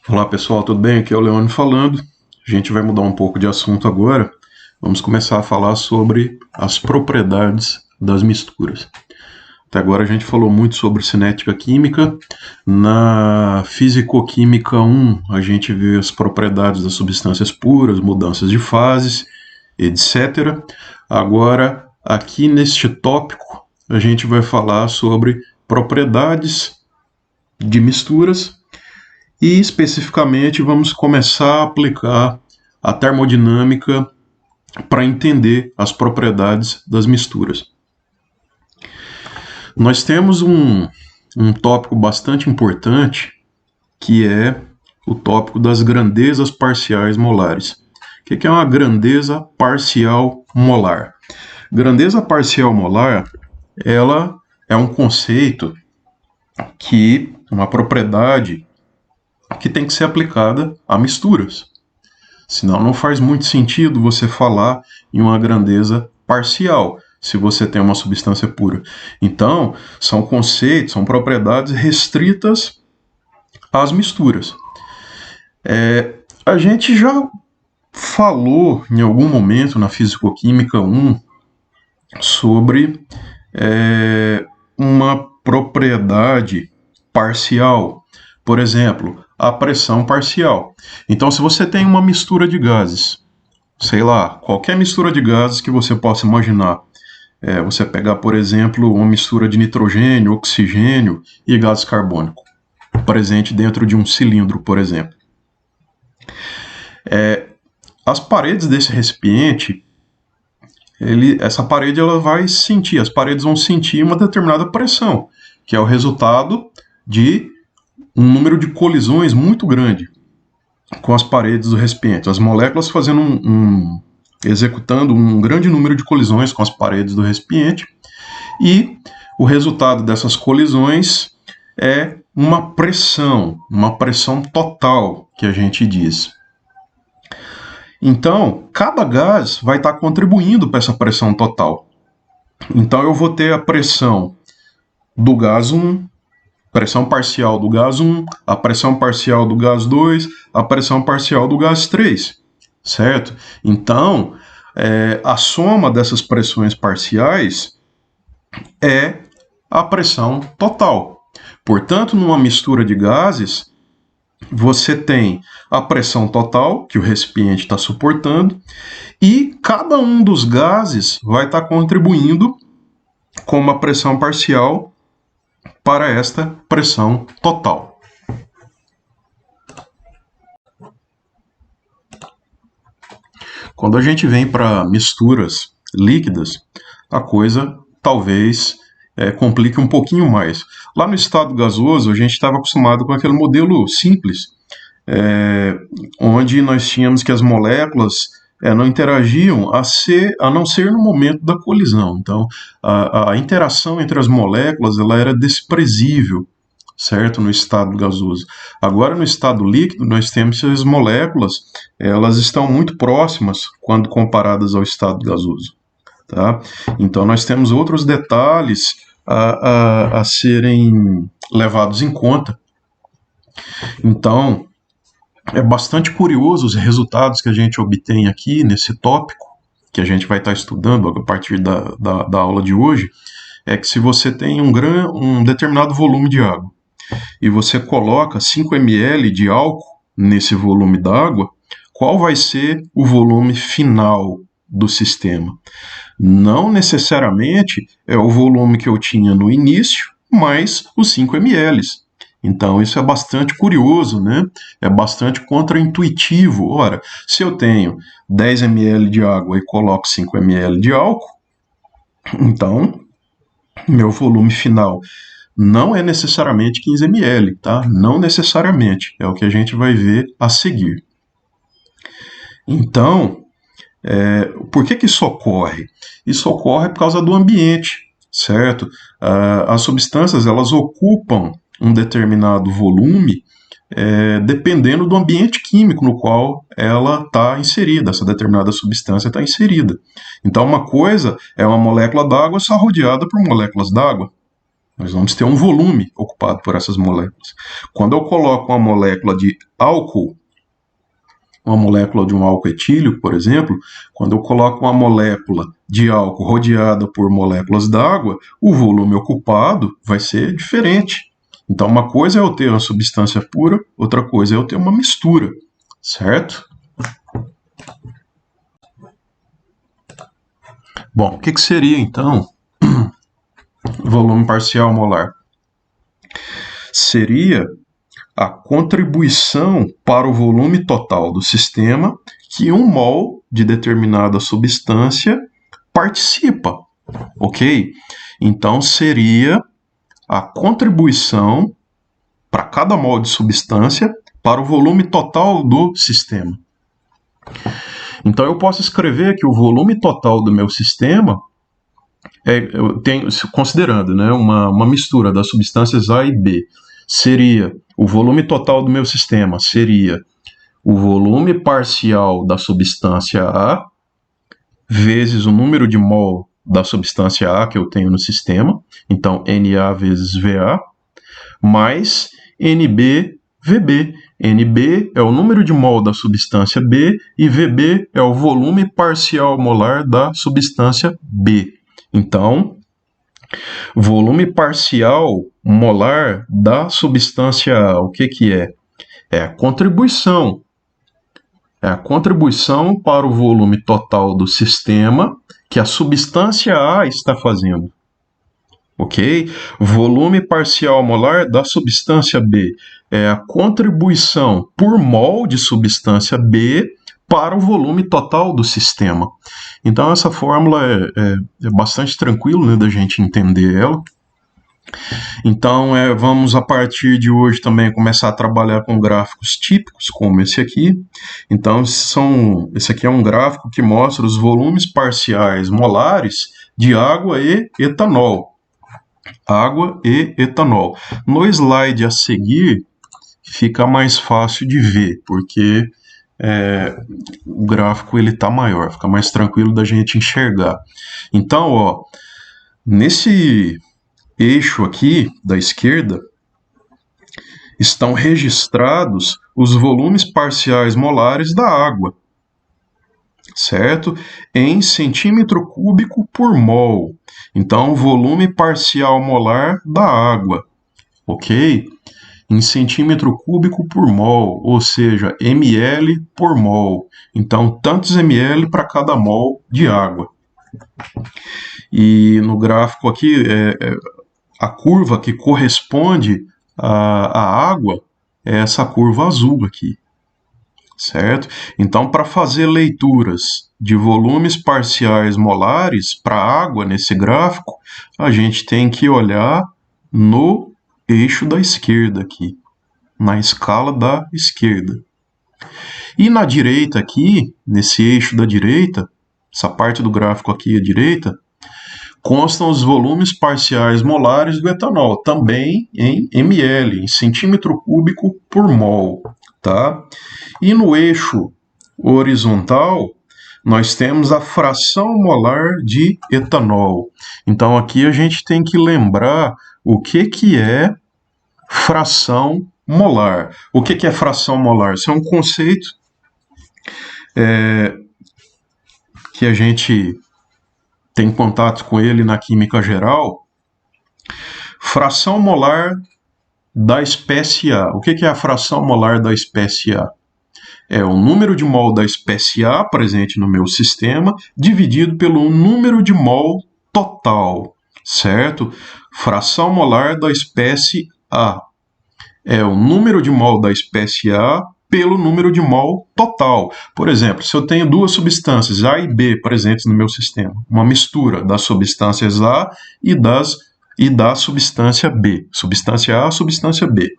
Olá pessoal, tudo bem? Aqui é o Leone falando. A gente vai mudar um pouco de assunto agora. Vamos começar a falar sobre as propriedades das misturas. Até agora a gente falou muito sobre cinética química. Na Fisicoquímica 1, a gente vê as propriedades das substâncias puras, mudanças de fases, etc. Agora, aqui neste tópico, a gente vai falar sobre propriedades de misturas e especificamente vamos começar a aplicar a termodinâmica para entender as propriedades das misturas. Nós temos um tópico bastante importante, que é o tópico das grandezas parciais molares. O que é uma grandeza parcial molar? Grandeza parcial molar, ela é um conceito uma propriedade que tem que ser aplicada a misturas. Senão não faz muito sentido você falar em uma grandeza parcial, se você tem uma substância pura. Então, são conceitos, são propriedades restritas às misturas. A gente já falou em algum momento na Fisicoquímica 1 sobre uma propriedade parcial. Por exemplo, a pressão parcial. Então, se você tem uma mistura de gases, sei lá, qualquer mistura de gases que você possa imaginar, você pegar, por exemplo, uma mistura de nitrogênio, oxigênio e gás carbônico, presente dentro de um cilindro, por exemplo. As paredes desse recipiente, essa parede ela vai sentir, as paredes vão sentir uma determinada pressão, que é o resultado de um número de colisões muito grande com as paredes do recipiente. As moléculas executando um grande número de colisões com as paredes do recipiente, e o resultado dessas colisões é uma pressão total, que a gente diz. Então, cada gás vai estar contribuindo para essa pressão total. Então, eu vou ter a pressão do gás 1, pressão parcial do gás 1, a pressão parcial do gás 2, a pressão parcial do gás 3, certo? Então, a soma dessas pressões parciais é a pressão total. Portanto, numa mistura de gases, você tem a pressão total, que o recipiente está suportando, e cada um dos gases vai estar contribuindo com uma pressão parcial para esta pressão total. Quando a gente vem para misturas líquidas, a coisa talvez complique um pouquinho mais. Lá no estado gasoso, a gente estava acostumado com aquele modelo simples, onde nós tínhamos que as moléculas não interagiam a não ser no momento da colisão. Então, a interação entre as moléculas ela era desprezível, certo? No estado gasoso. Agora, no estado líquido, nós temos que as moléculas elas estão muito próximas quando comparadas ao estado gasoso. Tá? Então, nós temos outros detalhes a serem levados em conta. Então, é bastante curioso os resultados que a gente obtém aqui nesse tópico, que a gente vai estar estudando a partir da aula de hoje, é que se você tem um determinado volume de água e você coloca 5 ml de álcool nesse volume d'água, qual vai ser o volume final do sistema? Não necessariamente é o volume que eu tinha no início, mais os 5 ml. Então, isso é bastante curioso, né? É bastante contraintuitivo. Ora, se eu tenho 10 ml de água e coloco 5 ml de álcool, então, meu volume final não é necessariamente 15 ml, tá? Não necessariamente. É o que a gente vai ver a seguir. Então, por que isso ocorre? Isso ocorre por causa do ambiente, certo? As substâncias, elas ocupam um determinado volume dependendo do ambiente químico no qual ela está inserida, essa determinada substância está inserida. Então, uma coisa é uma molécula d'água só rodeada por moléculas d'água. Nós vamos ter um volume ocupado por essas moléculas. Quando eu coloco uma molécula de álcool, uma molécula de um álcool etílico, por exemplo, quando eu coloco uma molécula de álcool rodeada por moléculas d'água, o volume ocupado vai ser diferente. Então, uma coisa é eu ter uma substância pura, outra coisa é eu ter uma mistura, certo? Bom, o que seria, então, volume parcial molar? Seria a contribuição para o volume total do sistema que 1 mol de determinada substância participa, ok? Então, seria a contribuição para cada mol de substância para o volume total do sistema. Então, eu posso escrever que o volume total do meu sistema eu tenho, considerando, né, uma mistura das substâncias A e B, seria o volume total do meu sistema seria o volume parcial da substância A vezes o número de mol da substância A que eu tenho no sistema, então Na vezes Va, mais NB/Vb. NB é o número de mol da substância B e Vb é o volume parcial molar da substância B. Então, volume parcial molar da substância A, o que é? É a contribuição. É a contribuição para o volume total do sistema que a substância A está fazendo. Ok? Volume parcial molar da substância B é a contribuição por mol de substância B para o volume total do sistema. Então, essa fórmula é bastante tranquilo, né, da gente entender ela. Então, vamos a partir de hoje também começar a trabalhar com gráficos típicos, como esse aqui. Então, esse aqui é um gráfico que mostra os volumes parciais molares de água e etanol. Água e etanol. No slide a seguir, fica mais fácil de ver, porque o gráfico está maior, fica mais tranquilo da gente enxergar. Então, ó, nesse eixo aqui da esquerda, estão registrados os volumes parciais molares da água, certo? Em centímetro cúbico por mol. Então, volume parcial molar da água, ok? Em centímetro cúbico por mol, ou seja, ml por mol. Então, tantos ml para cada mol de água. E no gráfico aqui, a curva que corresponde à água é essa curva azul aqui, certo? Então, para fazer leituras de volumes parciais molares para a água nesse gráfico, a gente tem que olhar no eixo da esquerda aqui, na escala da esquerda. E na direita aqui, nesse eixo da direita, essa parte do gráfico aqui à direita, constam os volumes parciais molares do etanol, também em ml, em centímetro cúbico por mol, tá? E no eixo horizontal, nós temos a fração molar de etanol. Então, aqui a gente tem que lembrar o que é fração molar. O que é fração molar? Isso é um conceito que a gente tem contato com ele na química geral. Fração molar da espécie A. O que é a fração molar da espécie A? É o número de mol da espécie A presente no meu sistema dividido pelo número de mol total, certo? Fração molar da espécie A é o número de mol da espécie A pelo número de mol total. Por exemplo, se eu tenho duas substâncias A e B presentes no meu sistema, uma mistura das substâncias A e da substância B, substância A, substância B.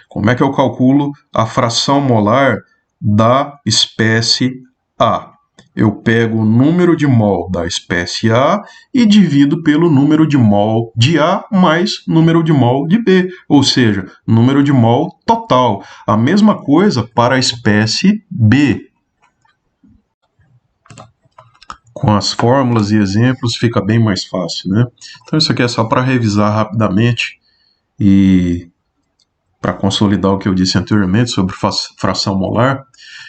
Como é que eu calculo a fração molar da espécie A? Eu pego o número de mol da espécie A e divido pelo número de mol de A mais número de mol de B, ou seja, número de mol total. A mesma coisa para a espécie B. com as fórmulas e exemplos fica bem mais fácil, né? Então isso aqui é só para revisar rapidamente e para consolidar o que eu disse anteriormente sobre fração molar.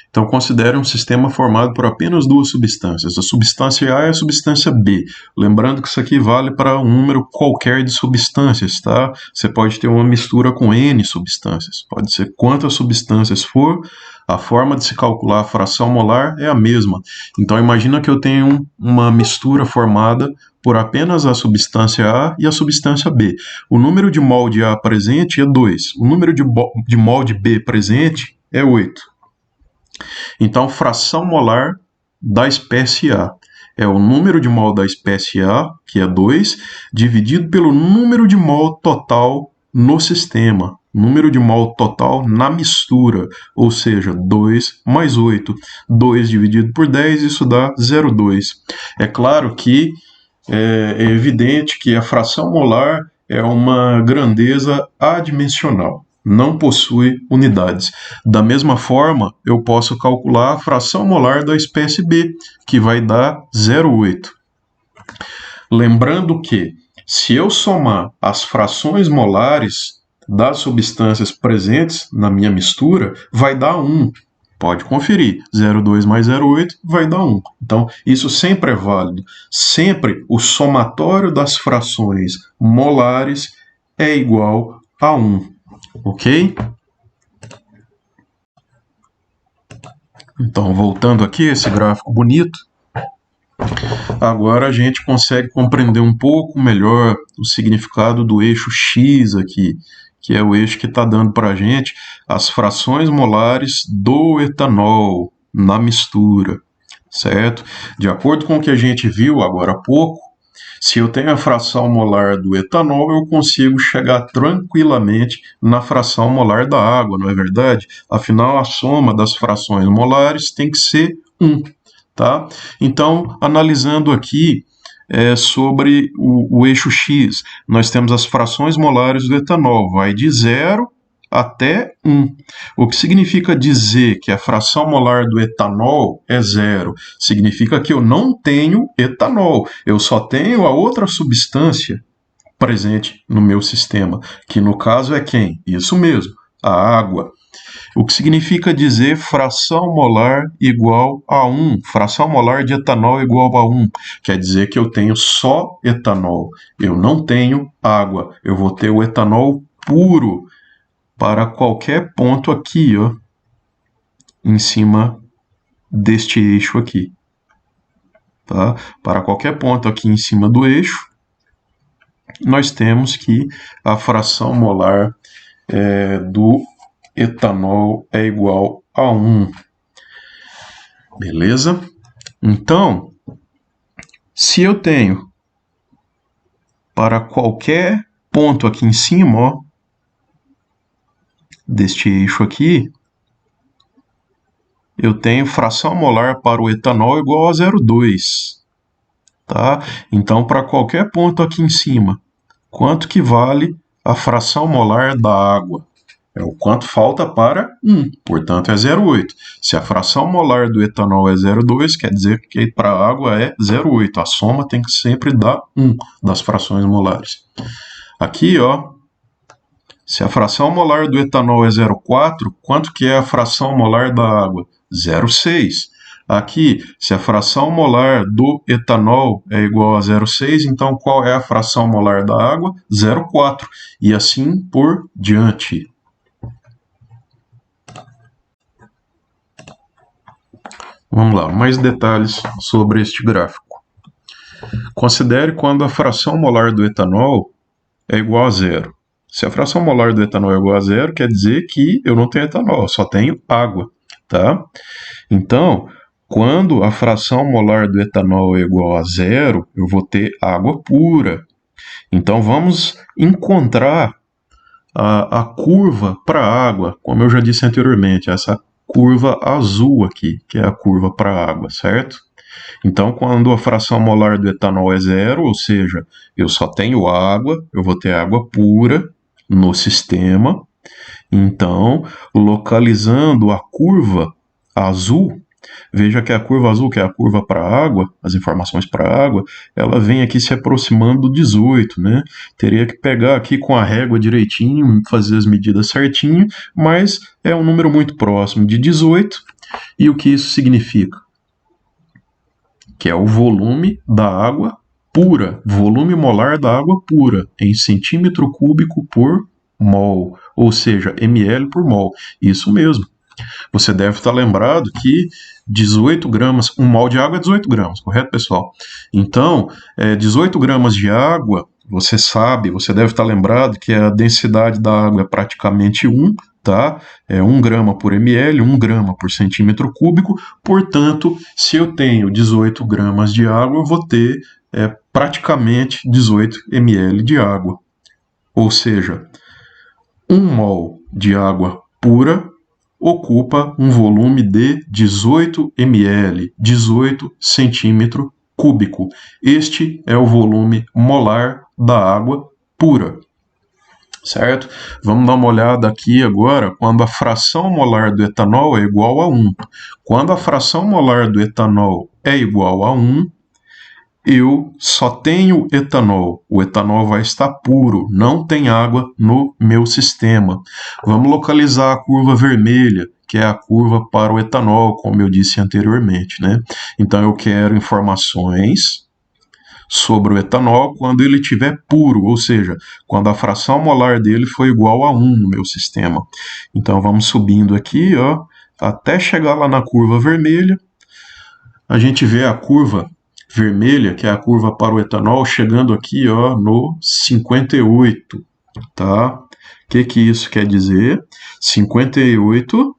Então, considere um sistema formado por apenas duas substâncias. A substância A e a substância B. Lembrando que isso aqui vale para um número qualquer de substâncias, tá? Você pode ter uma mistura com N substâncias. Pode ser quantas substâncias for, a forma de se calcular a fração molar é a mesma. Então, imagina que eu tenho uma mistura formada por apenas a substância A e a substância B. O número de mol de A presente é 2. O número de mol de B presente é 8. Então, fração molar da espécie A é o número de mol da espécie A, que é 2, dividido pelo número de mol total no sistema. Número de mol total na mistura, ou seja, 2 mais 8. 2 dividido por 10, isso dá 0,2. É claro que é evidente que a fração molar é uma grandeza adimensional. Não possui unidades. Da mesma forma, eu posso calcular a fração molar da espécie B, que vai dar 0,8. Lembrando que, se eu somar as frações molares das substâncias presentes na minha mistura, vai dar 1. Pode conferir, 0,2 mais 0,8 vai dar 1. Então, isso sempre é válido. Sempre o somatório das frações molares é igual a 1. Ok? Então, voltando aqui, esse gráfico bonito, agora a gente consegue compreender um pouco melhor o significado do eixo X aqui, que é o eixo que está dando para a gente as frações molares do etanol na mistura, certo? De acordo com o que a gente viu agora há pouco, se eu tenho a fração molar do etanol, eu consigo chegar tranquilamente na fração molar da água, não é verdade? Afinal, a soma das frações molares tem que ser 1, tá? Então, analisando aqui sobre o eixo X, nós temos as frações molares do etanol, vai de 0 até 1. O que significa dizer que a fração molar do etanol é 0? Significa que eu não tenho etanol, eu só tenho a outra substância presente no meu sistema, que no caso é quem? Isso mesmo, a água. O que significa dizer fração molar igual a 1, fração molar de etanol igual a 1. Quer dizer que eu tenho só etanol, eu não tenho água, eu vou ter o etanol puro, para qualquer ponto aqui, ó, em cima deste eixo aqui. Tá? Para qualquer ponto aqui em cima do eixo, nós temos que a fração molar do etanol é igual a 1. Beleza? Então, se eu tenho para qualquer ponto aqui em cima, ó, deste eixo aqui, eu tenho fração molar para o etanol igual a 0,2. Tá? Então, para qualquer ponto aqui em cima, quanto que vale a fração molar da água? É o quanto falta para 1, portanto é 0,8. Se a fração molar do etanol é 0,2, quer dizer que para a água é 0,8. A soma tem que sempre dar 1 das frações molares. Aqui, ó, se a fração molar do etanol é 0,4, quanto que é a fração molar da água? 0,6. Aqui, se a fração molar do etanol é igual a 0,6, então qual é a fração molar da água? 0,4. E assim por diante. Vamos lá, mais detalhes sobre este gráfico. Considere quando a fração molar do etanol é igual a 0. Se a fração molar do etanol é igual a 0, quer dizer que eu não tenho etanol, só tenho água, tá? Então, quando a fração molar do etanol é igual a 0, eu vou ter água pura. Então, vamos encontrar a curva para a água, como eu já disse anteriormente, essa curva azul aqui, que é a curva para a água, certo? Então, quando a fração molar do etanol é 0, ou seja, eu só tenho água, eu vou ter água pura no sistema. Então, localizando a curva azul, Veja que a curva azul, que é a curva para a água, as informações para a água, ela vem aqui se aproximando do 18, né? Teria que pegar aqui com a régua direitinho, fazer as medidas certinho, mas é um número muito próximo de 18. E o que isso significa? Que é o volume da água pura, volume molar da água pura, em centímetro cúbico por mol, ou seja, ml por mol. Isso mesmo. Você deve estar lembrado que 18 gramas, um mol de água é 18 gramas, correto, pessoal? Então, 18 gramas de água, você sabe, você deve estar lembrado que a densidade da água é praticamente 1, tá? É 1 grama por ml, 1 grama por centímetro cúbico, portanto, se eu tenho 18 gramas de água, eu vou ter praticamente 18 ml de água. Ou seja, 1 mol de água pura ocupa um volume de 18 ml, 18 centímetro cúbico. Este é o volume molar da água pura, certo? Vamos dar uma olhada aqui agora quando a fração molar do etanol é igual a 1. Quando a fração molar do etanol é igual a 1, eu só tenho etanol. O etanol vai estar puro, não tem água no meu sistema. Vamos localizar a curva vermelha, que é a curva para o etanol, como eu disse anteriormente, né? Então eu quero informações sobre o etanol quando ele estiver puro, ou seja, quando a fração molar dele for igual a 1 no meu sistema. Então vamos subindo aqui, ó, até chegar lá na curva vermelha. A gente vê a curva vermelha, que é a curva para o etanol, chegando aqui, ó, no 58, tá? O que isso quer dizer? 58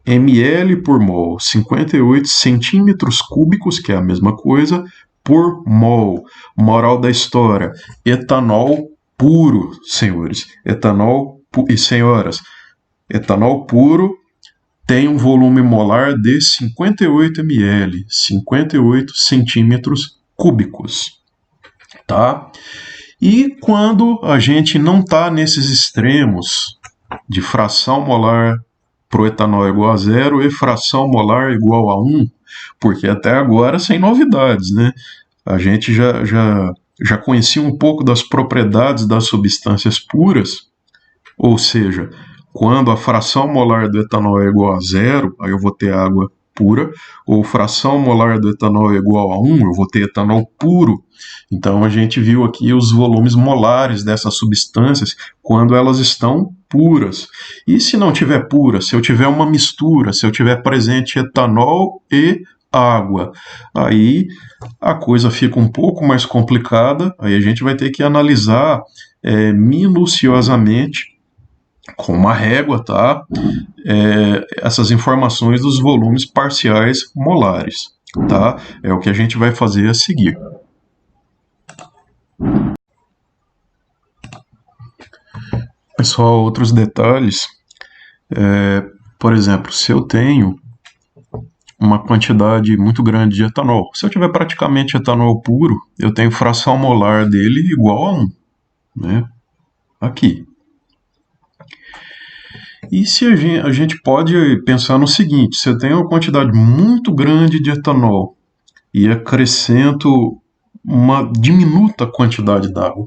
ml por mol, 58 centímetros cúbicos, que é a mesma coisa, por mol. Moral da história, etanol puro, senhores, etanol e senhoras, etanol puro tem um volume molar de 58 ml, 58 centímetros cúbicos, tá? E quando a gente não está nesses extremos de fração molar para o etanol igual a 0 e fração molar igual a 1, porque até agora sem novidades, né? A gente já conhecia um pouco das propriedades das substâncias puras, ou seja, quando a fração molar do etanol é igual a 0, aí eu vou ter água pura, ou fração molar do etanol é igual a 1, eu vou ter etanol puro. Então a gente viu aqui os volumes molares dessas substâncias quando elas estão puras. E se não tiver pura, se eu tiver uma mistura, se eu tiver presente etanol e água, aí a coisa fica um pouco mais complicada, aí a gente vai ter que analisar minuciosamente com uma régua, tá? Essas informações dos volumes parciais molares, tá? É o que a gente vai fazer a seguir. Pessoal, outros detalhes, por exemplo, se eu tenho uma quantidade muito grande de etanol, se eu tiver praticamente etanol puro, eu tenho fração molar dele igual a 1, né? Aqui. E se a gente pode pensar no seguinte, se eu tenho uma quantidade muito grande de etanol e acrescento uma diminuta quantidade d'água,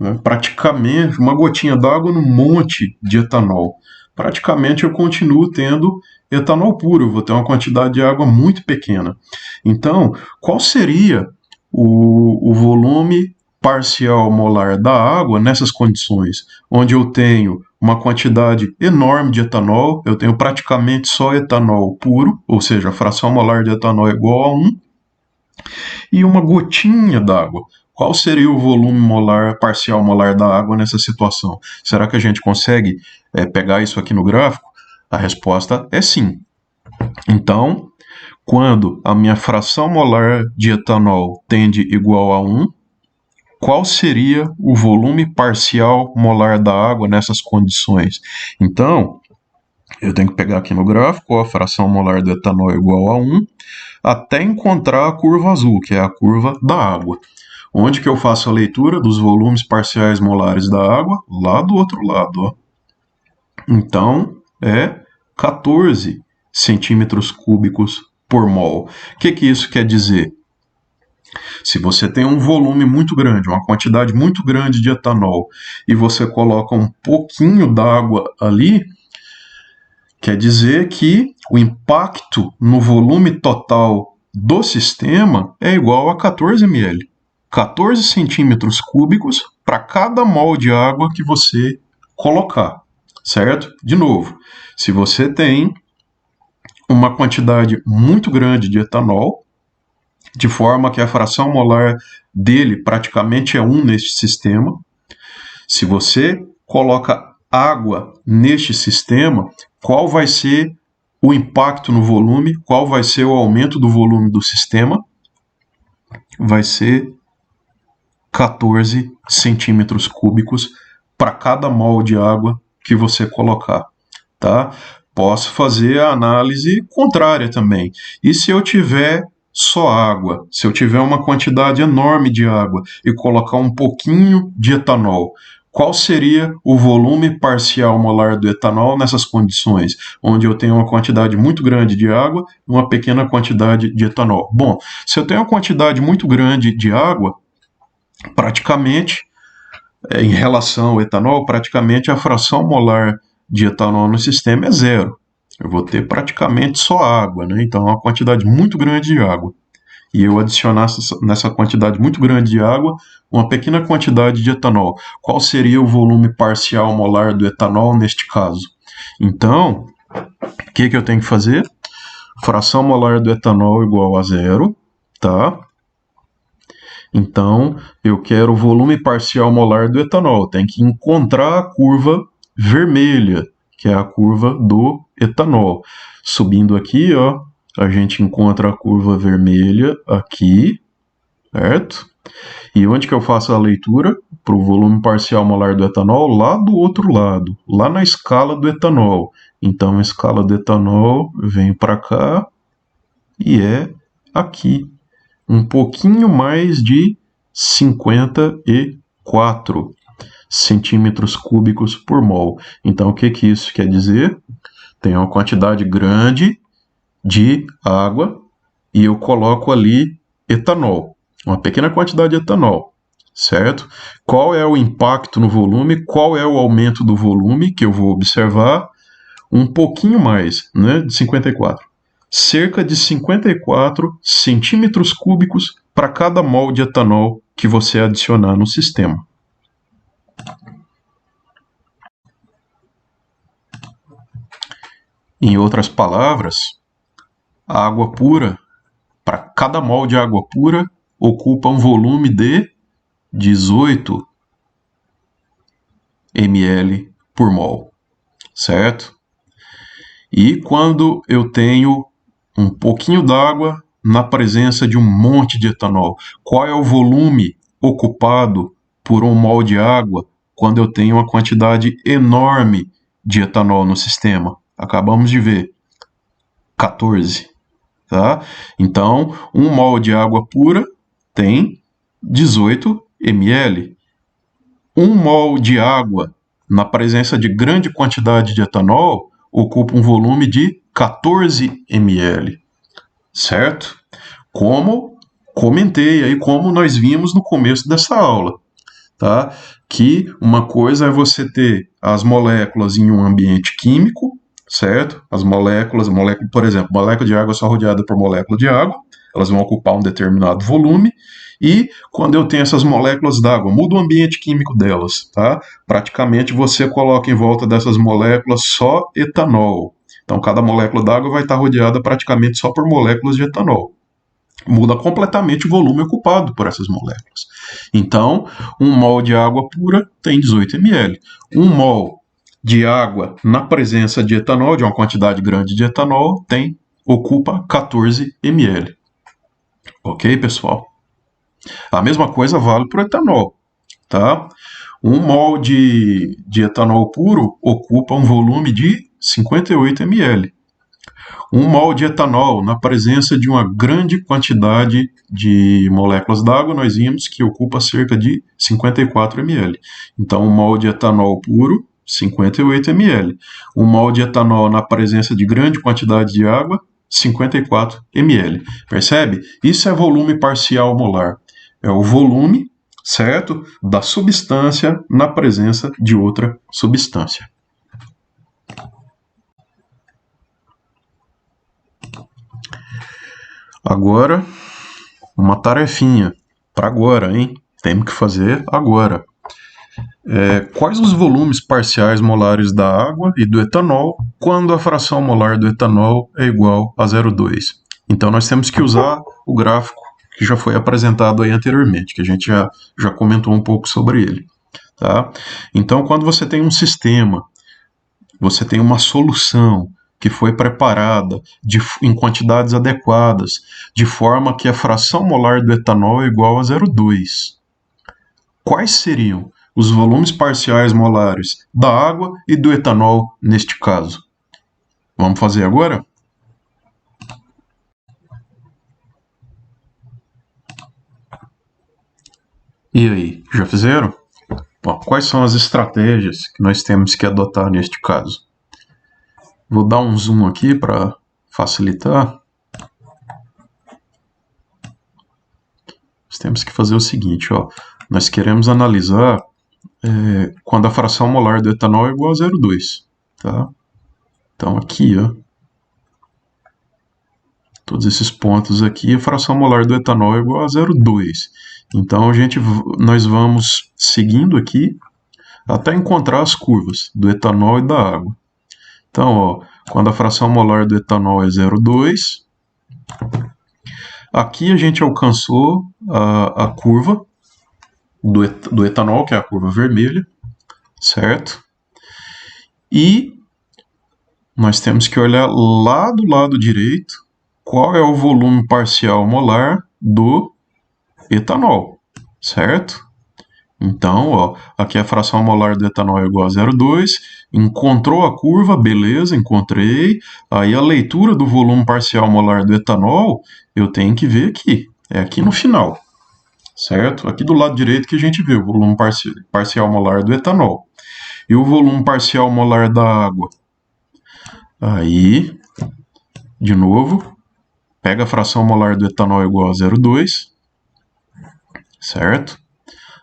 né, praticamente uma gotinha d'água num monte de etanol, praticamente eu continuo tendo etanol puro, eu vou ter uma quantidade de água muito pequena. Então, qual seria o volume parcial molar da água nessas condições, onde eu tenho uma quantidade enorme de etanol, eu tenho praticamente só etanol puro, ou seja, a fração molar de etanol é igual a 1, e uma gotinha d'água. Qual seria o volume molar, parcial molar da água nessa situação? Será que a gente consegue pegar isso aqui no gráfico? A resposta é sim. Então, quando a minha fração molar de etanol tende igual a 1, qual seria o volume parcial molar da água nessas condições? Então, eu tenho que pegar aqui no gráfico, a fração molar do etanol é igual a 1, até encontrar a curva azul, que é a curva da água. Onde que eu faço a leitura dos volumes parciais molares da água? Lá do outro lado, ó. Então, é 14 centímetros cúbicos por mol. O que isso quer dizer? Se você tem um volume muito grande, uma quantidade muito grande de etanol, e você coloca um pouquinho d'água ali, quer dizer que o impacto no volume total do sistema é igual a 14 ml. 14 centímetros cúbicos para cada mol de água que você colocar, certo? De novo, se você tem uma quantidade muito grande de etanol, de forma que a fração molar dele praticamente é 1 neste sistema. Se você coloca água neste sistema, qual vai ser o impacto no volume? Qual vai ser o aumento do volume do sistema? Vai ser 14 centímetros cúbicos para cada mol de água que você colocar, tá? Posso fazer a análise contrária também. E se eu tiver só água, se eu tiver uma quantidade enorme de água e colocar um pouquinho de etanol, qual seria o volume parcial molar do etanol nessas condições, onde eu tenho uma quantidade muito grande de água e uma pequena quantidade de etanol? Bom, se eu tenho uma quantidade muito grande de água, praticamente, em relação ao etanol, praticamente a fração molar de etanol no sistema é zero. Eu vou ter praticamente só água, né? Então é uma quantidade muito grande de água. E eu adicionar nessa quantidade muito grande de água uma pequena quantidade de etanol. Qual seria o volume parcial molar do etanol neste caso? Então, o que eu tenho que fazer? Fração molar do etanol igual a zero, tá? Então, eu quero o volume parcial molar do etanol. Tem que encontrar a curva vermelha, que é a curva do etanol. Subindo aqui, ó, a gente encontra a curva vermelha aqui, certo? E onde que eu faço a leitura? Para o volume parcial molar do etanol, lá do outro lado, lá na escala do etanol. Então, a escala do etanol vem para cá e é aqui. Um pouquinho mais de 54 centímetros cúbicos por mol. Então, o que isso quer dizer? Tem uma quantidade grande de água e eu coloco ali etanol, uma pequena quantidade de etanol, certo? Qual é o impacto no volume? Qual é o aumento do volume que eu vou observar? Um pouquinho mais, né, de 54. Cerca de 54 centímetros cúbicos para cada mol de etanol que você adicionar no sistema. Em outras palavras, a água pura, para cada mol de água pura, ocupa um volume de 18 ml por mol, certo? E quando eu tenho um pouquinho d'água na presença de um monte de etanol, qual é o volume ocupado por um mol de água quando eu tenho uma quantidade enorme de etanol no sistema? Acabamos de ver, 14, tá? Então, um mol de água pura tem 18 ml. Um mol de água na presença de grande quantidade de etanol ocupa um volume de 14 ml, certo? Como comentei aí, como nós vimos no começo dessa aula, tá? Que uma coisa é você ter as moléculas em um ambiente químico, certo? As moléculas, por exemplo, molécula de água só rodeada por molécula de água, elas vão ocupar um determinado volume, e quando eu tenho essas moléculas d'água, muda o ambiente químico delas, tá? Praticamente você coloca em volta dessas moléculas só etanol. Então, cada molécula d'água vai estar rodeada praticamente só por moléculas de etanol. Muda completamente o volume ocupado por essas moléculas. Então, um mol de água pura tem 18 ml. Um mol de água na presença de etanol, de uma quantidade grande de etanol, ocupa 14 ml. Ok, pessoal? A mesma coisa vale para o etanol, tá? Um mol de etanol puro ocupa um volume de 58 ml. Um mol de etanol, na presença de uma grande quantidade de moléculas d'água, nós vimos que ocupa cerca de 54 ml. Então, um mol de etanol puro 58 ml. 1 mol de etanol na presença de grande quantidade de água, 54 ml. Percebe? Isso é volume parcial molar. É o volume, certo, da substância na presença de outra substância. Agora, uma tarefinha para agora, hein? Temos que fazer agora. Quais os volumes parciais molares da água e do etanol quando a fração molar do etanol é igual a 0,2? Então nós temos que usar o gráfico que já foi apresentado aí anteriormente, que a gente já comentou um pouco sobre ele. Tá? Então, quando você tem um sistema, você tem uma solução que foi preparada em quantidades adequadas, de forma que a fração molar do etanol é igual a 0,2. Quais seriam os volumes parciais molares da água e do etanol neste caso? Vamos fazer agora? E aí, já fizeram? Bom, quais são as estratégias que nós temos que adotar neste caso? Vou dar um zoom aqui para facilitar. Nós temos que fazer o seguinte, ó. Nós queremos analisar quando a fração molar do etanol é igual a 0,2. Tá? Então aqui, ó, todos esses pontos aqui, a fração molar do etanol é igual a 0,2. Então nós vamos seguindo aqui até encontrar as curvas do etanol e da água. Então, ó, quando a fração molar do etanol é 0,2, aqui a gente alcançou a curva do etanol, que é a curva vermelha, certo? E nós temos que olhar lá do lado direito qual é o volume parcial molar do etanol, certo? Então, ó, aqui a fração molar do etanol é igual a 0,2, encontrou a curva, beleza, encontrei. Aí a leitura do volume parcial molar do etanol, eu tenho que ver aqui, é aqui no final, certo? Aqui do lado direito que a gente vê o volume parcial molar do etanol. E o volume parcial molar da água? Aí, de novo, pega a fração molar do etanol igual a 0,2, certo?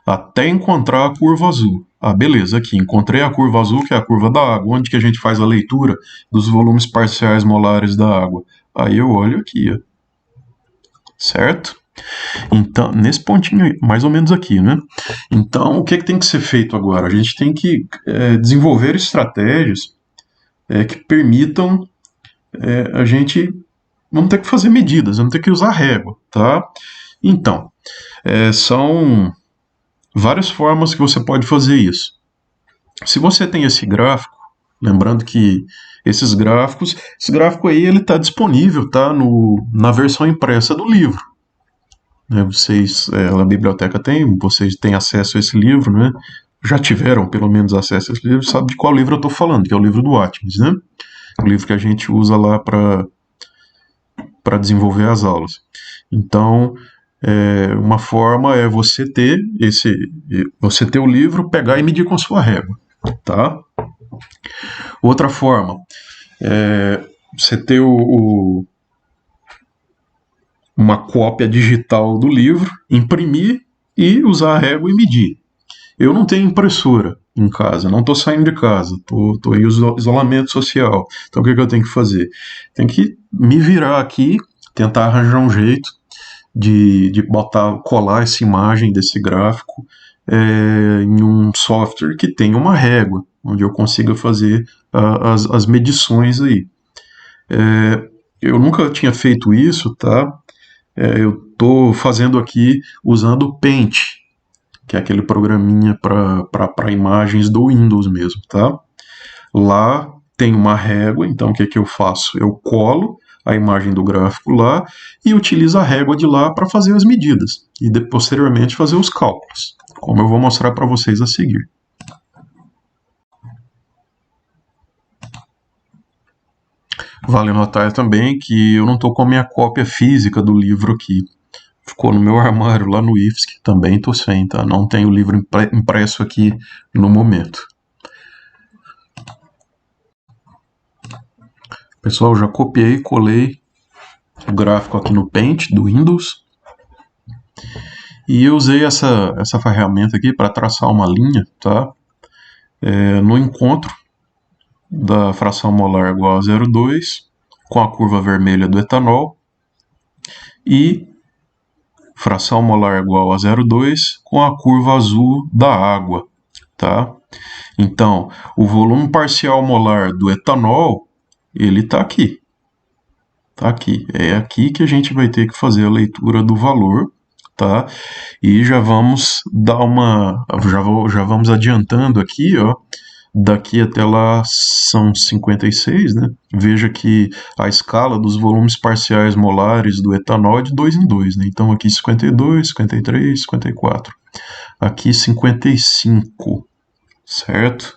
Até encontrar a curva azul. Ah, beleza, aqui, encontrei a curva azul, que é a curva da água, onde que a gente faz a leitura dos volumes parciais molares da água. Aí eu olho aqui, ó. Certo? Então, nesse pontinho, mais ou menos aqui, né? Então, o que tem que ser feito agora? A gente tem que desenvolver estratégias que permitam a gente... Vamos ter que fazer medidas, vamos ter que usar régua, tá? Então, são várias formas que você pode fazer isso. Se você tem esse gráfico, lembrando que esse gráfico aí ele está disponível, tá, na versão impressa do livro. Vocês, a biblioteca vocês têm acesso a esse livro, né? Já tiveram pelo menos acesso a esse livro, sabe de qual livro eu estou falando, que é o livro do Atmos, né? O livro que a gente usa lá para desenvolver as aulas. Então, uma forma é você ter o livro, pegar e medir com sua régua, tá? Outra forma é você ter uma cópia digital do livro, imprimir e usar a régua e medir. Eu não tenho impressora em casa, não estou saindo de casa, estou em isolamento social. Então o que eu tenho que fazer? Tenho que me virar aqui, tentar arranjar um jeito de colar essa imagem desse gráfico em um software que tenha uma régua, onde eu consiga fazer as medições aí. Eu nunca tinha feito isso, tá? Eu estou fazendo aqui usando o Paint, que é aquele programinha para imagens do Windows mesmo, tá? Lá tem uma régua, então o que eu faço? Eu colo a imagem do gráfico lá e utilizo a régua de lá para fazer as medidas e posteriormente fazer os cálculos, como eu vou mostrar para vocês a seguir. Vale notar também que eu não estou com a minha cópia física do livro aqui. Ficou no meu armário lá no IFSC, também estou sem, tá? Não tenho o livro impresso aqui no momento. Pessoal, já copiei e colei o gráfico aqui no Paint do Windows. E eu usei essa ferramenta aqui para traçar uma linha, tá? No encontro da fração molar igual a 0,2 com a curva vermelha do etanol e fração molar igual a 0,2 com a curva azul da água, tá? Então, o volume parcial molar do etanol, ele está aqui. Tá aqui. É aqui que a gente vai ter que fazer a leitura do valor, tá? E já vamos dar já vamos adiantando aqui, ó. Daqui até lá são 56, né? Veja que a escala dos volumes parciais molares do etanol é de 2 em 2, né? Então aqui 52, 53, 54. Aqui 55, certo?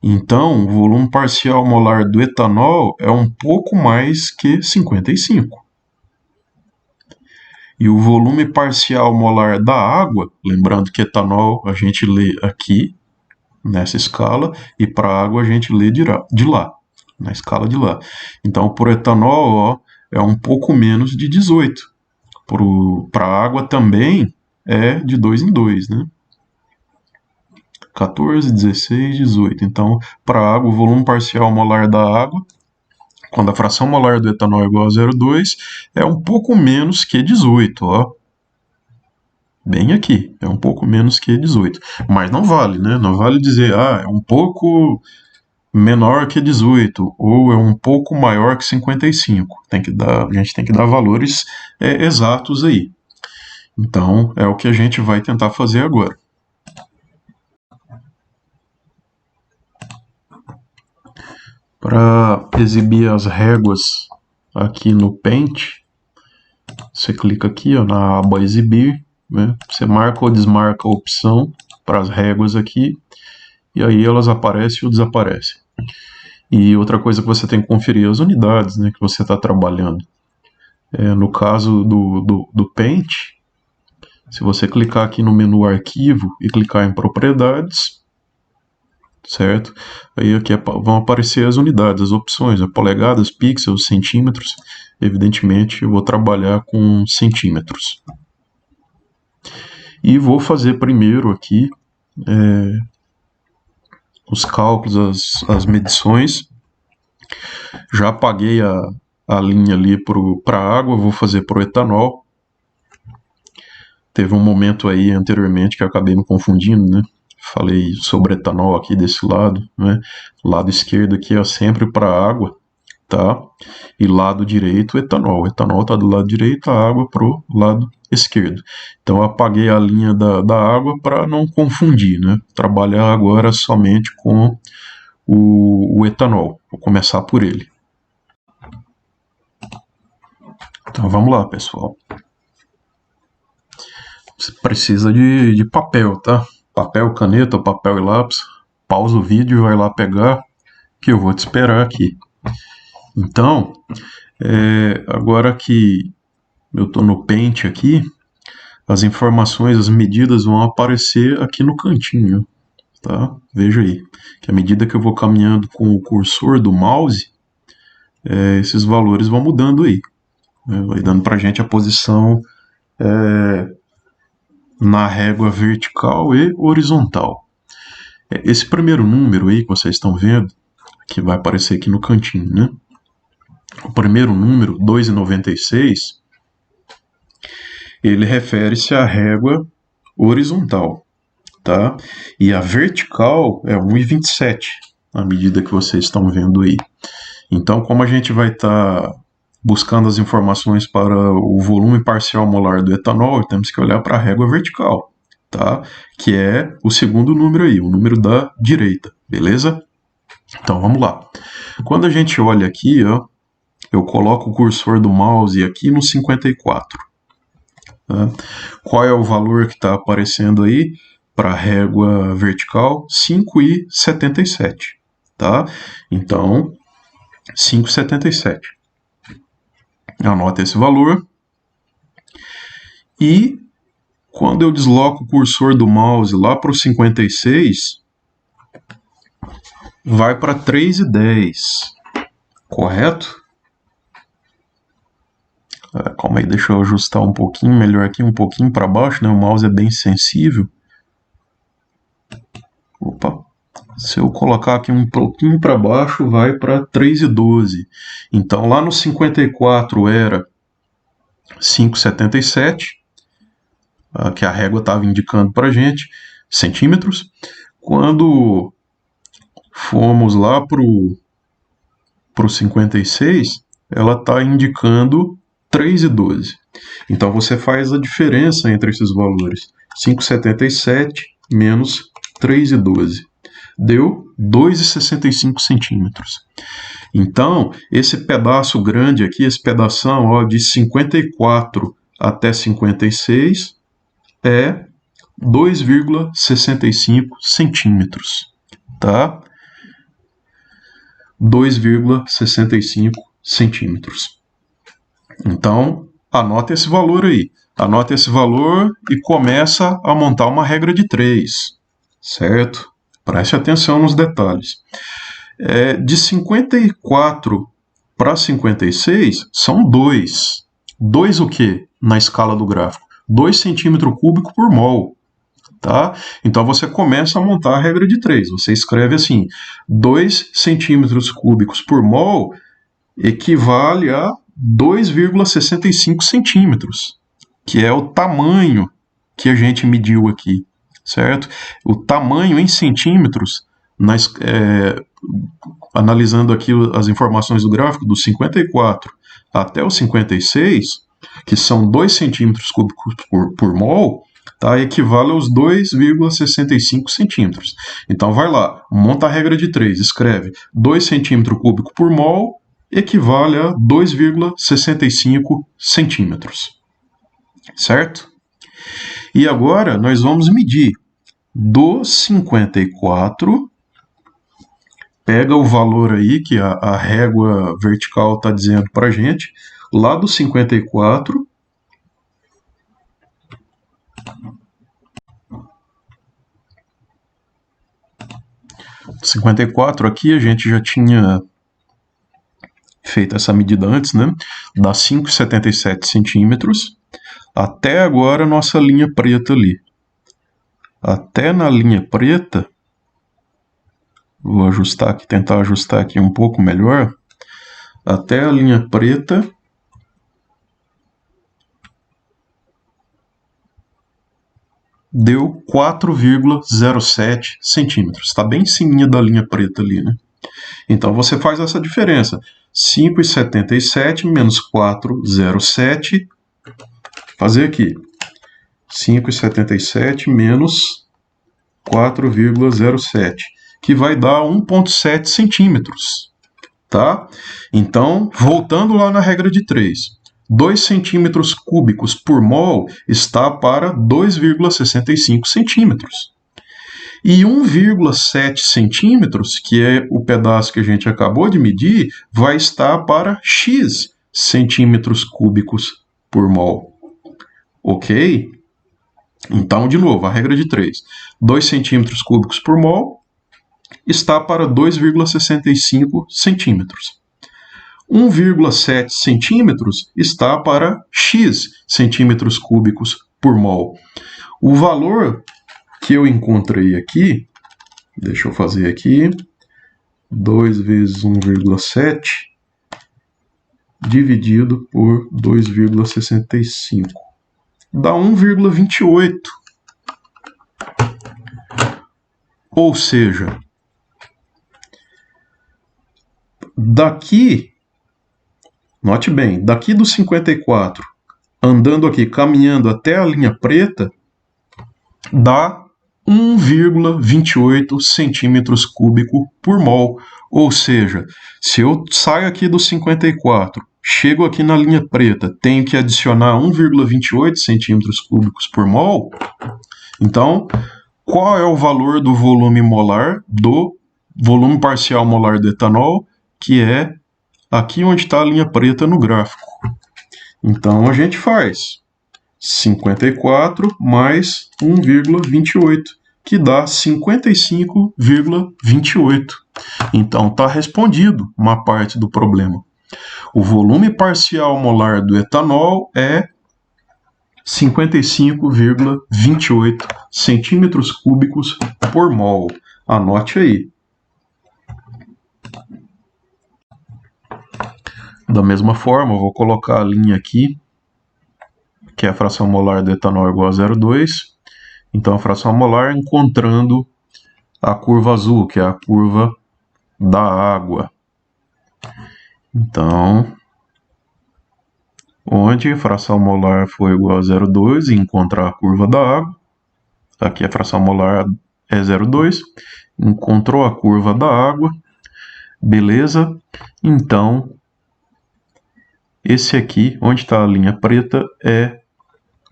Então, o volume parcial molar do etanol é um pouco mais que 55. E o volume parcial molar da água, lembrando que etanol a gente lê aqui, nessa escala, e para a água a gente lê de lá, na escala de lá. Então, por etanol, ó, é um pouco menos de 18. Para a água também é de 2 em 2, né? 14, 16, 18. Então, para a água, o volume parcial molar da água, quando a fração molar do etanol é igual a 0,2, é um pouco menos que 18, ó. Bem aqui, é um pouco menos que 18. Mas não vale, né? Não vale dizer, é um pouco menor que 18, ou é um pouco maior que 55. A gente tem que dar valores exatos aí. Então, é o que a gente vai tentar fazer agora. Para exibir as réguas aqui no Paint, você clica aqui, ó, na aba Exibir, né? Você marca ou desmarca a opção para as réguas aqui, e aí elas aparecem ou desaparecem. E outra coisa que você tem que conferir é as unidades, né, que você está trabalhando. No caso do Paint, se você clicar aqui no menu Arquivo e clicar em Propriedades, certo? Aí aqui vão aparecer as unidades, as opções, polegadas, pixels, centímetros. Evidentemente, eu vou trabalhar com centímetros. E vou fazer primeiro aqui os cálculos, as medições. Já apaguei a linha ali para a água, vou fazer para o etanol. Teve um momento aí anteriormente que eu acabei me confundindo, né? Falei sobre etanol aqui desse lado, né? Lado esquerdo aqui é sempre para a água, tá? E lado direito, etanol. O etanol está do lado direito, a água para o lado esquerdo. Então eu apaguei a linha da água para não confundir, né? Trabalhar agora somente com o etanol. Vou começar por ele. Então vamos lá, pessoal. Você precisa de papel, tá? Papel, caneta, papel e lápis. Pausa o vídeo e vai lá pegar, que eu vou te esperar aqui. Então, agora que eu estou no Paint aqui, as informações, as medidas vão aparecer aqui no cantinho, tá? Veja aí, que à medida que eu vou caminhando com o cursor do mouse, esses valores vão mudando aí, né? Vai dando pra gente a posição na régua vertical e horizontal. Esse primeiro número aí que vocês estão vendo, que vai aparecer aqui no cantinho, né? O primeiro número, 2,96, ele refere-se à régua horizontal, tá? E a vertical é 1,27, à medida que vocês estão vendo aí. Então, como a gente vai estar buscando as informações para o volume parcial molar do etanol, temos que olhar para a régua vertical, tá? Que é o segundo número aí, o número da direita, beleza? Então, vamos lá. Quando a gente olha aqui, ó, eu coloco o cursor do mouse aqui no 54. Tá? Qual é o valor que está aparecendo aí para a régua vertical? 5,77. Tá? Então, 5,77. Anota esse valor. E quando eu desloco o cursor do mouse lá para o 56, vai para 3,10. Correto? Calma aí, deixa eu ajustar um pouquinho melhor aqui, um pouquinho para baixo, né? O mouse é bem sensível. Opa, se eu colocar aqui um pouquinho para baixo, vai para 3,12. Então, lá no 54 era 5,77, que a régua estava indicando para a gente, centímetros. Quando fomos lá para o 56, ela está indicando 3,12. Então, você faz a diferença entre esses valores. 5,77 menos 3,12. Deu 2,65 centímetros. Então, esse pedaço grande aqui, esse pedação ó, de 54 até 56, é 2,65 centímetros. Tá? 2,65 centímetros. Então, anota esse valor aí. Anota esse valor e começa a montar uma regra de 3. Certo? Preste atenção nos detalhes. De 54 para 56 são 2. 2 o quê? Na escala do gráfico? 2 centímetros cúbicos por mol. Tá? Então você começa a montar a regra de 3. Você escreve assim: 2 centímetros cúbicos por mol equivale a 2,65 centímetros, que é o tamanho que a gente mediu aqui, certo? O tamanho em centímetros, analisando aqui as informações do gráfico, do 54 até o 56, que são 2 centímetros cúbicos por mol, tá? Equivale aos 2,65 centímetros. Então vai lá, monta a regra de 3, escreve 2 centímetros cúbicos por mol equivale a 2,65 centímetros. Certo? E agora nós vamos medir do 54, pega o valor aí que a régua vertical está dizendo para a gente, lá do 54, aqui a gente já tinha feito essa medida antes, né? Dá 5,77 centímetros. Até agora, nossa linha preta ali. Até na linha preta, vou ajustar aqui, tentar ajustar aqui um pouco melhor. Até a linha preta, deu 4,07 centímetros. Está bem em cima da linha preta ali, né? Então, você faz essa diferença. 5,77 menos 4,07. Fazer aqui. 5,77 menos 4,07. Que vai dar 1,7 centímetros. Tá? Então, voltando lá na regra de 3. 2 centímetros cúbicos por mol está para 2,65 centímetros. E 1,7 centímetros, que é o pedaço que a gente acabou de medir, vai estar para x centímetros cúbicos por mol. Ok? Então, de novo, a regra de 3. 2 centímetros cúbicos por mol está para 2,65 centímetros. 1,7 centímetros está para x centímetros cúbicos por mol. O valor que eu encontrei aqui, deixa eu fazer aqui, 2 vezes 1,7 dividido por 2,65, dá 1,28. Ou seja, daqui, note bem, daqui do 54, andando aqui, caminhando até a linha preta, dá 1,28 centímetros cúbicos por mol. Ou seja, se eu saio aqui do 54, chego aqui na linha preta, tenho que adicionar 1,28 centímetros cúbicos por mol. Então, qual é o valor do volume molar, do volume parcial molar do etanol, que é aqui onde está a linha preta no gráfico? Então, a gente faz 54 mais 1,28, que dá 55,28. Então, está respondido uma parte do problema. O volume parcial molar do etanol é 55,28 centímetros cúbicos por mol. Anote aí. Da mesma forma, eu vou colocar a linha aqui, que é a fração molar do etanol igual a 0,2. Então, a fração molar encontrando a curva azul, que é a curva da água. Então, onde a fração molar for igual a 0,2 e encontrar a curva da água, aqui a fração molar é 0,2, encontrou a curva da água, beleza? Então, esse aqui, onde está a linha preta, é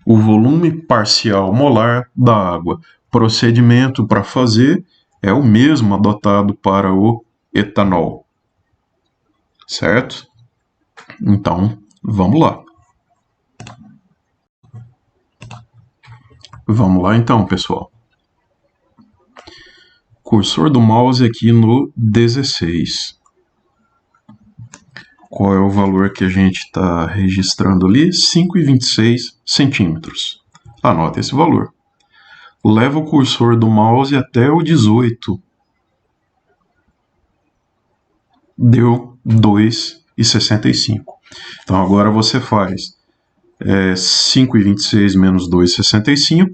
o volume parcial molar da água. Procedimento para fazer é o mesmo adotado para o etanol, certo? Então, vamos lá. Vamos lá então, pessoal. Cursor do mouse aqui no 16. Qual é o valor que a gente está registrando ali? 5,26 centímetros. Anota esse valor. Leva o cursor do mouse até o 18. Deu 2,65. Então agora você faz 5,26 menos 2,65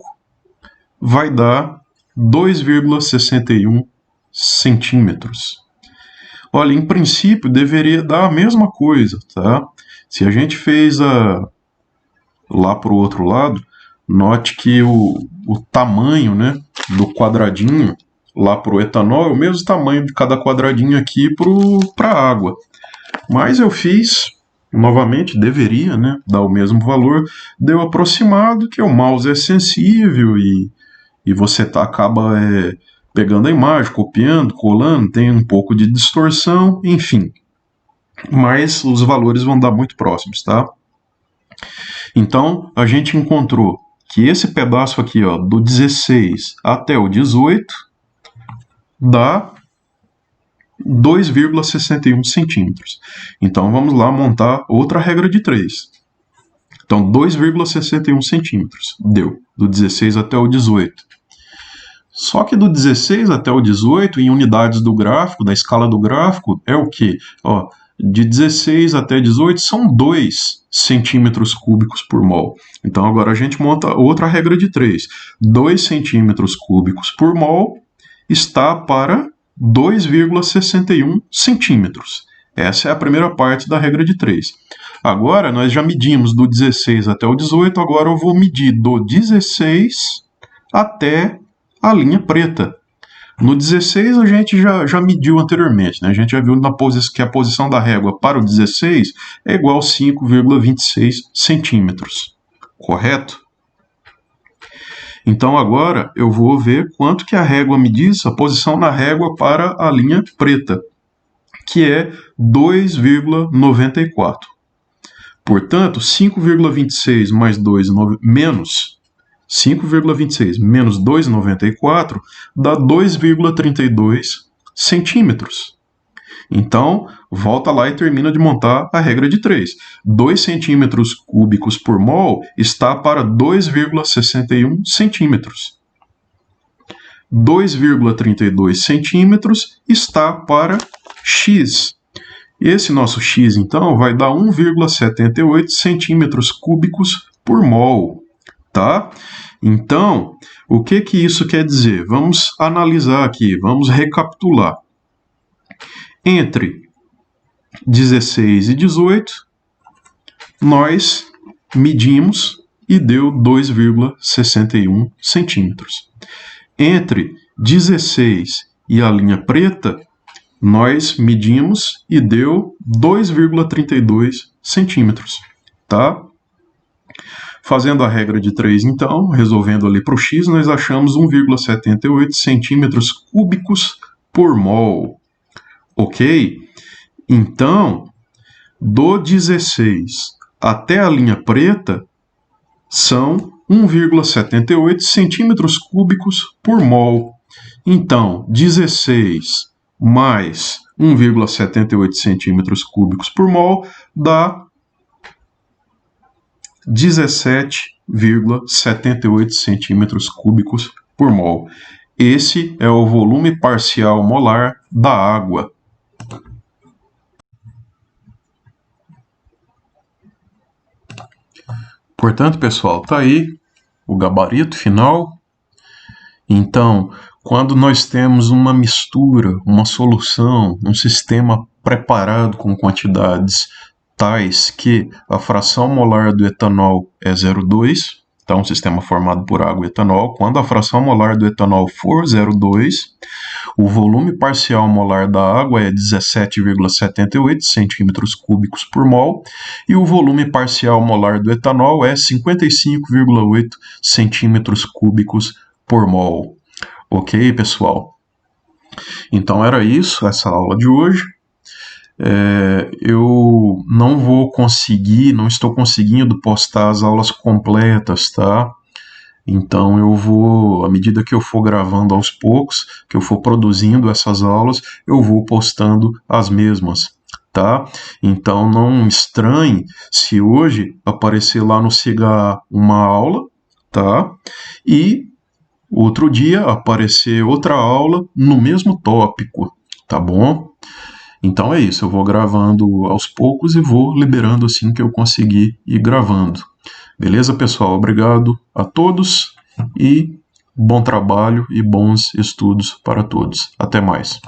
vai dar 2,61 centímetros. Olha, em princípio deveria dar a mesma coisa, tá? Se a gente fez lá para o outro lado, note que o tamanho, né, do quadradinho lá para o etanol é o mesmo tamanho de cada quadradinho aqui para a água. Mas eu fiz, novamente, deveria, né, dar o mesmo valor, deu aproximado, que o mouse é sensível e você acaba pegando a imagem, copiando, colando, tem um pouco de distorção, enfim. Mas os valores vão dar muito próximos, tá? Então, a gente encontrou que esse pedaço aqui, ó, do 16 até o 18, dá 2,61 centímetros. Então, vamos lá montar outra regra de 3. Então, 2,61 centímetros deu, do 16 até o 18. Só que do 16 até o 18, em unidades do gráfico, da escala do gráfico, é o quê? Ó, de 16 até 18 são 2 centímetros cúbicos por mol. Então agora a gente monta outra regra de 3. 2 centímetros cúbicos por mol está para 2,61 centímetros. Essa é a primeira parte da regra de 3. Agora nós já medimos do 16 até o 18, agora eu vou medir do 16 até a linha preta. No 16 a gente já mediu anteriormente, né? A gente já viu que a posição da régua para o 16 é igual a 5,26 centímetros, correto? Então agora eu vou ver quanto que a régua me diz, a posição na régua para a linha preta, que é 2,94. Portanto, 5,26 mais 2 menos 5,26 menos 2,94 dá 2,32 centímetros. Então, volta lá e termina de montar a regra de 3. 2 centímetros cúbicos por mol está para 2,61 centímetros. 2,32 centímetros está para x. Esse nosso x, então, vai dar 1,78 centímetros cúbicos por mol. Tá? Então, o que isso quer dizer? Vamos analisar aqui, vamos recapitular. Entre 16 e 18, nós medimos e deu 2,61 centímetros. Entre 16 e a linha preta, nós medimos e deu 2,32 centímetros. Tá? Fazendo a regra de 3, então, resolvendo ali para o x, nós achamos 1,78 centímetros cúbicos por mol. Ok? Então, do 16 até a linha preta, são 1,78 centímetros cúbicos por mol. Então, 16 mais 1,78 centímetros cúbicos por mol dá 17,78 centímetros cúbicos por mol. Esse é o volume parcial molar da água. Portanto, pessoal, está aí o gabarito final. Então, quando nós temos uma mistura, uma solução, um sistema preparado com quantidades tais que a fração molar do etanol é 0,2, então um sistema formado por água e etanol, quando a fração molar do etanol for 0,2, o volume parcial molar da água é 17,78 centímetros cúbicos por mol e o volume parcial molar do etanol é 55,8 centímetros cúbicos por mol. Ok, pessoal? Então era isso, essa aula de hoje. Eu não estou conseguindo postar as aulas completas, tá? Então eu vou, à medida que eu for gravando aos poucos, que eu for produzindo essas aulas, eu vou postando as mesmas, tá? Então não estranhe se hoje aparecer lá no CIGA uma aula, tá? E outro dia aparecer outra aula no mesmo tópico, tá bom? Então é isso, eu vou gravando aos poucos e vou liberando assim que eu conseguir ir gravando. Beleza, pessoal? Obrigado a todos e bom trabalho e bons estudos para todos. Até mais.